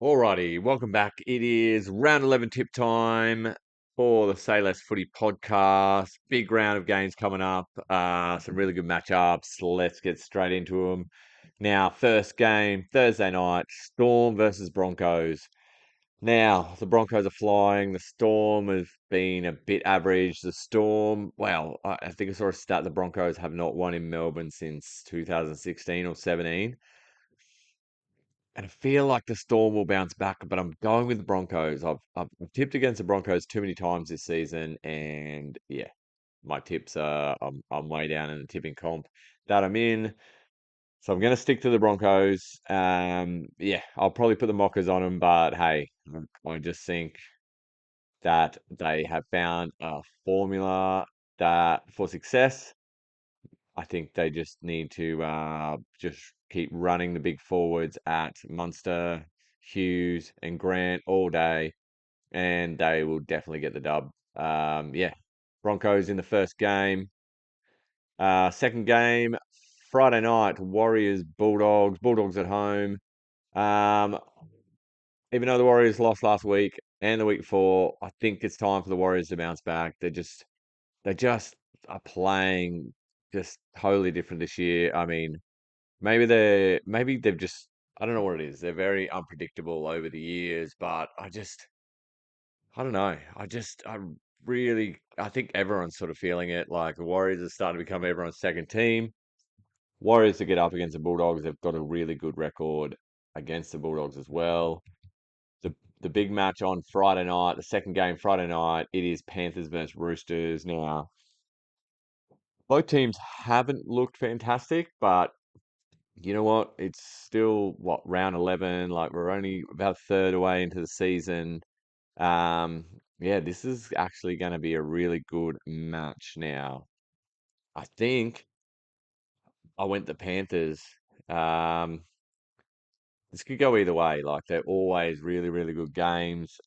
Alrighty, welcome back. It is round 11 tip time for the Say Less Footy podcast. Big round of games coming up. Some really good matchups. Let's get straight into them. Now, first game, Thursday night, Storm versus Broncos. Now, the Broncos are flying. The Storm has been a bit average. The Storm, well, I think I saw a stat the Broncos have not won in Melbourne since 2016 or 17. And I feel like the Storm will bounce back, but I'm going with the Broncos. I've tipped against the Broncos too many times this season, and yeah, my tips are I'm way down in the tipping comp that I'm in. So I'm going to stick to the Broncos. Yeah, I'll probably put the Mockers on them, but hey, I just think that they have found a formula that for success. I think they just need to just keep running the big forwards at Munster, Hughes, and Grant all day, and they will definitely get the dub. Yeah, Broncos in the first game. Second game, Friday night, Warriors, Bulldogs, Bulldogs at home. Um, Even though the Warriors lost last week and the week before, I think it's time for the Warriors to bounce back. They just are playing just totally different this year. I mean, maybe they've just I don't know what it is. They're very unpredictable over the years, but I don't know. I think everyone's sort of feeling it. Like the Warriors are starting to become everyone's second team. Warriors to get up against the Bulldogs, they've got a really good record against the Bulldogs as well. The big match on Friday night, the second game Friday night, it is Panthers versus Roosters. Now, both teams haven't looked fantastic, but you know what? It's still what round 11. Like we're only about a third away into the season. Yeah, this is actually going to be a really good match. Now, I think I went the Panthers. Um, this could go either way. Like they're always really, really good games.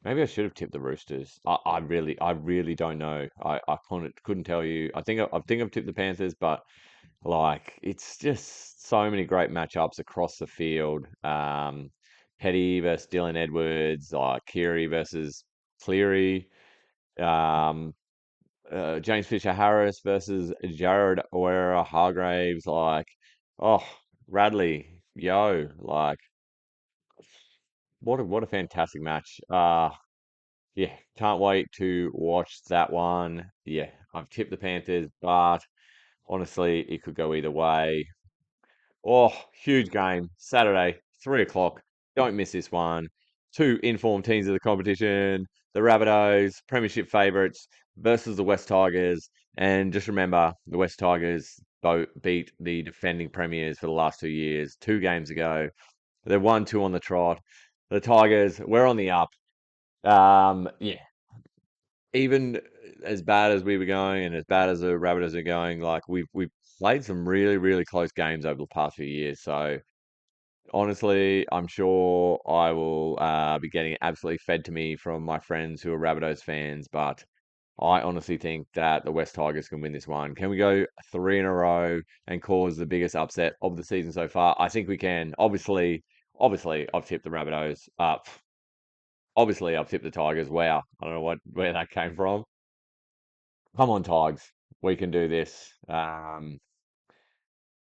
Maybe I should have tipped the Roosters. I really don't know. I couldn't tell you. I think I've tipped the Panthers, but like it's just so many great matchups across the field. Petty versus Dylan Edwards, like Keary versus Cleary, um, James Fisher Harris versus Jared O'Era Hargraves, like oh Radley, yo, like what a fantastic match. Yeah, can't wait to watch that one. Yeah, I've tipped the Panthers, but honestly, it could go either way. Oh, huge game. Saturday, 3 o'clock. Don't miss this one. Two informed teams of the competition. The Rabbitohs, Premiership favourites, versus the West Tigers. And just remember, the West Tigers beat the defending premiers for the last 2 years, 2 games ago. They won two on the trot. The Tigers, we're on the up. Yeah, even as bad as we were going and as bad as the Rabbitohs are going, like we've played some really, really close games over the past few years. So honestly, I'm sure I will be getting absolutely fed to me from my friends who are Rabbitohs fans, but I honestly think that the West Tigers can win this one. Can we go three in a row and cause the biggest upset of the season so far? I think we can. Obviously, I've tipped the Rabbitohs. Obviously, I've tipped the Tigers. Wow, I don't know where that came from. Come on, Tigers, we can do this.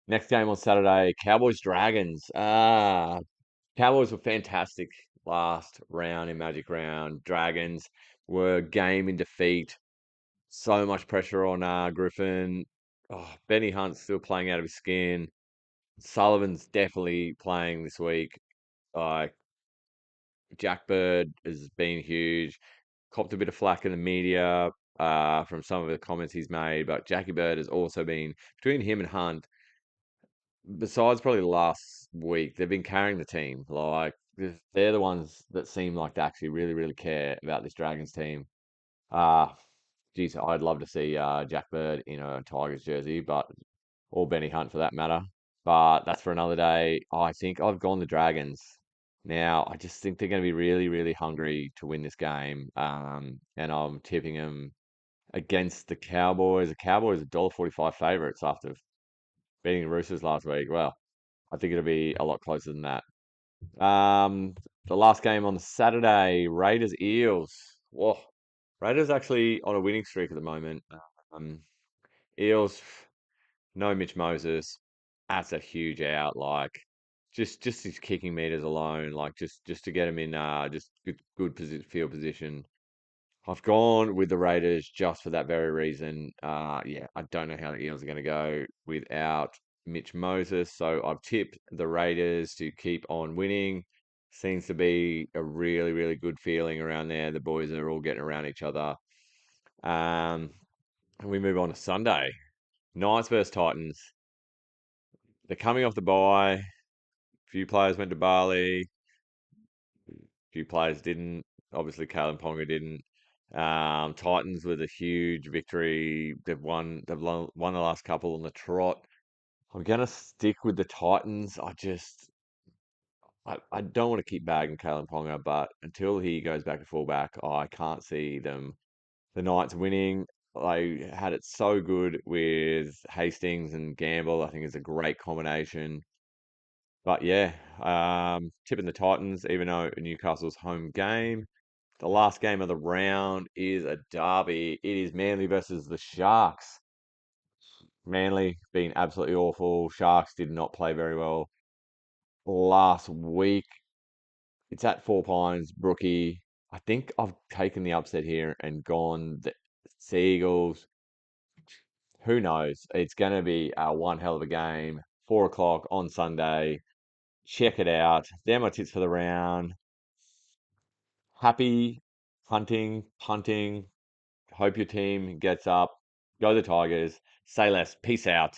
Next game on Saturday, Cowboys Dragons. Cowboys were fantastic last round in Magic Round. Dragons were game in defeat. So much pressure on Griffin. Oh, Benny Hunt's still playing out of his skin. Sullivan's definitely playing this week. Like Jack Bird has been huge. Copped a bit of flack in the media from some of the comments he's made, but Jackie Bird has also been between him and Hunt. Besides probably last week, they've been carrying the team. Like they're the ones that seem like they actually really, really care about this Dragons team. Uh geez, I'd love to see Jack Bird in a Tigers jersey, but or Benny Hunt for that matter. But that's for another day. I think I've gone the Dragons. Now, I just think they're going to be really, really hungry to win this game. And I'm tipping them against the Cowboys. The Cowboys are $1.45 favourites after beating the Roosters last week. Well, I think it'll be a lot closer than that. Um, the last game on the Saturday, Raiders Eels. Whoa, Raiders actually on a winning streak at the moment. Um, Eels, no Mitch Moses. That's a huge out. Like, just his kicking meters alone, like just to get him in, just good field position. I've gone with the Raiders just for that very reason. Yeah, I don't know how the Eels are going to go without Mitch Moses, so I've tipped the Raiders to keep on winning. Seems to be a really, really good feeling around there. The boys are all getting around each other. Um, and we move on to Sunday. Knights versus Titans. They're coming off the bye. Few players went to Bali. Few players didn't. Obviously, Kalen Ponga didn't. Titans with a huge victory. They've won the last couple on the trot. I'm gonna stick with the Titans. I don't want to keep bagging Kalen Ponga, but until he goes back to fullback, I can't see the Knights winning. I had it so good with Hastings and Gamble. I think it's a great combination. But yeah, tipping the Titans, even though Newcastle's home game. The last game of the round is a derby. It is Manly versus the Sharks. Manly being absolutely awful. Sharks did not play very well last week. It's at Four Pines, Brookie. I think I've taken the upset here and gone the Seagulls. Who knows? It's going to be one hell of a game. 4 o'clock on Sunday. Check it out. They're my tips for the round. Happy hunting, punting. Hope your team gets up. Go the Tigers. Say less. Peace out.